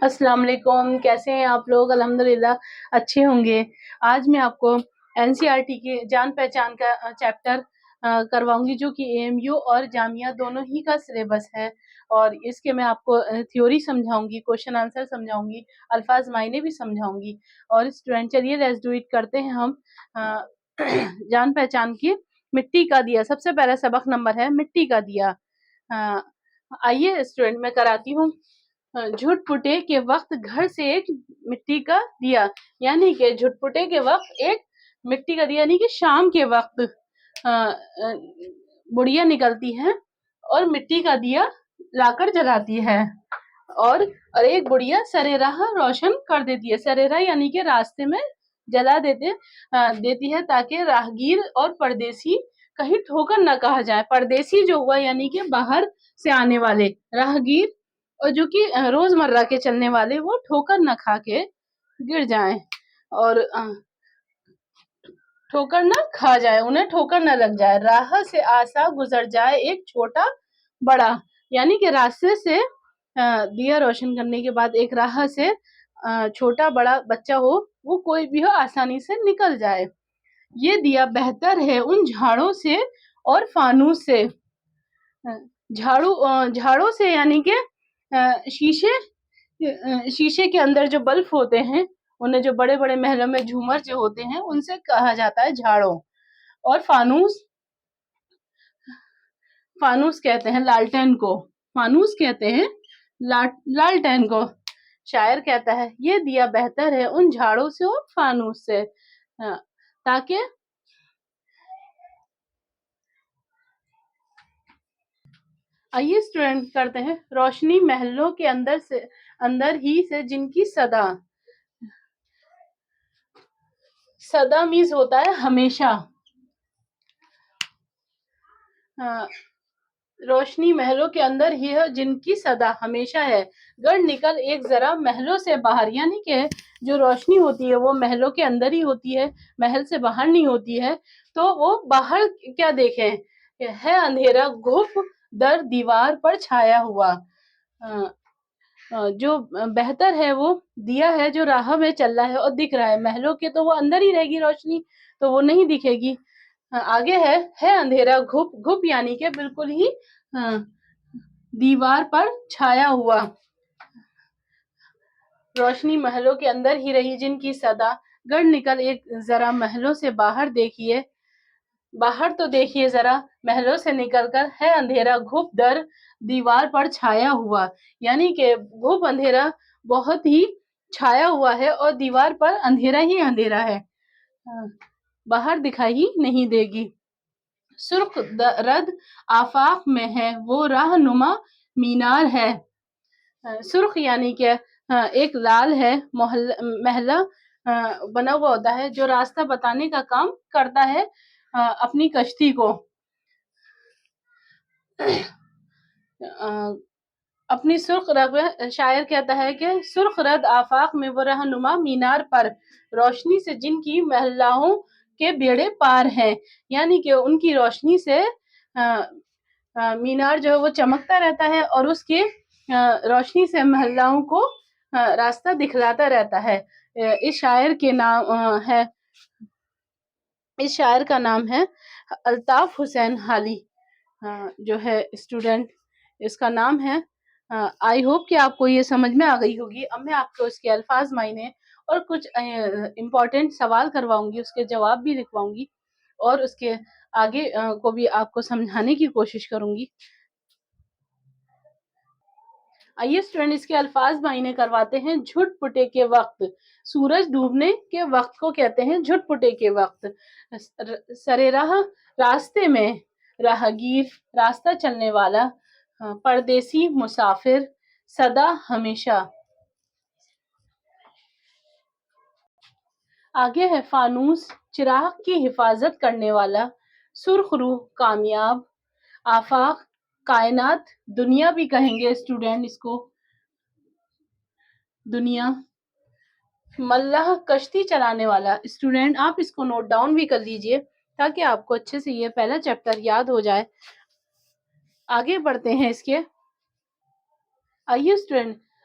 السلام علیکم، کیسے ہیں آپ لوگ؟ الحمدللہ اچھے ہوں گے۔ آج میں آپ کو NCERT کی جان پہچان کا چیپٹر کرواؤں گی، جو کہ AMU اور جامعہ دونوں ہی کا سلیبس ہے، اور اس کے میں آپ کو تھیوری سمجھاؤں گی، کوشچن آنسر سمجھاؤں گی، الفاظ معنی بھی سمجھاؤں گی۔ اور اسٹوڈینٹ چلیے لیٹس ڈو اٹ کرتے ہیں ہم جان پہچان کی۔ مٹی کا دیا، سب سے پہلا سبق نمبر ہے مٹی کا دیا۔ آئیے اسٹوڈینٹ میں کراتی ہوں۔ جھٹ پٹے کے وقت گھر سے ایک مٹی کا دیا، یعنی کہ جھٹ پٹے کے وقت ایک مٹی کا دیا، یعنی کہ شام کے وقت بڑھیا نکلتی ہے اور مٹی کا دیا لا کر جلاتی ہے، اور ایک بڑھیا سرے راہ روشن کر دیتی ہے۔ سرے راہ یعنی کہ راستے میں جلا دیتی ہے، تاکہ راہگیر اور پردیسی کہیں ٹھوکر نہ کہا جائے۔ پردیسی جو ہوا یعنی کہ باہر سے آنے والے، راہگیر اور جو کہ روزمرہ کے چلنے والے، وہ ٹھوکر نہ کھا کے گر جائیں، اور ٹھوکر نہ کھا جائے، انہیں ٹھوکر نہ لگ جائے۔ راہ سے آسا گزر جائے ایک چھوٹا بڑا، یعنی کہ راستے سے دیا روشن کرنے کے بعد ایک راہ سے چھوٹا بڑا بچہ ہو، وہ کوئی بھی ہو، آسانی سے نکل جائے۔ یہ دیا بہتر ہے ان جھاڑوں سے اور فانوس سے۔ جھاڑوں سے یعنی کہ شیشے کے اندر جو بلب ہوتے ہیں، انہیں جو بڑے بڑے محلوں میں جھومر جو ہوتے ہیں، ان سے کہا جاتا ہے جھاڑوں۔ اور فانوس کہتے ہیں لالٹین کو، فانوس کہتے ہیں لالٹین کو۔ شاعر کہتا ہے یہ دیا بہتر ہے ان جھاڑوں سے اور فانوس سے، تاکہ آئیے اسٹوڈینٹ کرتے ہیں۔ روشنی محلوں کے اندر ہی سے جن کی صدا میز ہوتا ہے ہمیشہ۔ روشنی محلوں کے اندر ہی ہے جن کی صدا ہمیشہ ہے، گر نکل ایک ذرا محلوں سے باہر، یعنی کہ جو روشنی ہوتی ہے وہ محلوں کے اندر ہی ہوتی ہے، محل سے باہر نہیں ہوتی ہے۔ تو وہ باہر کیا دیکھیں، ہے اندھیرا گھپ در دیوار پر چھایا ہوا۔ جو بہتر ہے وہ دیا ہے جو راہ میں چل رہا ہے اور دکھ رہا ہے، محلوں کے تو وہ اندر ہی رہے گی روشنی، تو وہ نہیں دکھے گی۔ آگے ہے اندھیرا گھپ یعنی کہ بالکل ہی دیوار پر چھایا ہوا۔ روشنی محلوں کے اندر ہی رہی جن کی صدا، گر نکل ایک ذرا محلوں سے باہر دیکھیے، باہر تو دیکھیے ذرا محلوں سے نکل کر، ہے اندھیرا گھپ در دیوار پر چھایا ہوا، یعنی کہ گھپ اندھیرا بہت ہی چھایا ہوا ہے اور دیوار پر اندھیرا ہی اندھیرا ہے، باہر دکھائی نہیں دے گی۔ سرخ رد آفاق میں ہے وہ راہ نما مینار ہے۔ سرخ یعنی کہ ایک لال ہے، محلہ بنا ہوا ہوتا ہے جو راستہ بتانے کا کام کرتا ہے اپنی کشتی کو۔ اپنی سرخ رد، شاعر کہتا ہے کہ سرخ رد آفاق میں وہ رہنما مینار پر، روشنی سے جن کی محلاؤں کے بیڑے پار ہیں، یعنی کہ ان کی روشنی سے مینار جو ہے وہ چمکتا رہتا ہے، اور اس کی روشنی سے محلاؤں کو راستہ دکھلاتا رہتا ہے۔ اس شاعر کا نام ہے الطاف حسین حالی، جو ہے اسٹوڈنٹ، اس کا نام ہے۔ آئی ہوپ کہ آپ کو یہ سمجھ میں آ گئی ہوگی۔ اب میں آپ کو اس کے الفاظ معنی اور کچھ امپورٹنٹ سوال کرواؤں گی، اس کے جواب بھی لکھواؤں گی، اور اس کے آگے کو بھی آپ کو سمجھانے کی کوشش کروں گی۔ آئیے اسٹوڈنٹ اس کے الفاظ معنی کرواتے ہیں۔ جھٹ پٹے کے وقت، سورج ڈوبنے کے وقت کو کہتے ہیں جھٹ پٹے کے وقت۔ سرے راہ، راستے میں، راہگیر، راستہ چلنے والا، پردیسی، مسافر، صدا، ہمیشہ۔ آگے ہے فانوس، چراغ کی حفاظت کرنے والا، سرخ روح، کامیاب، آفاق، کائنات، دنیا بھی کہیں گے اسٹوڈنٹ اس کو، دنیا۔ ملاح، کشتی چلانے والا۔ اسٹوڈنٹ آپ اس کو نوٹ ڈاؤن بھی کر لیجئے تاکہ آپ کو اچھے سے یہ پہلا چیپٹر یاد ہو جائے۔ آگے بڑھتے ہیں اس کے۔ آئیے اسٹوڈنٹ،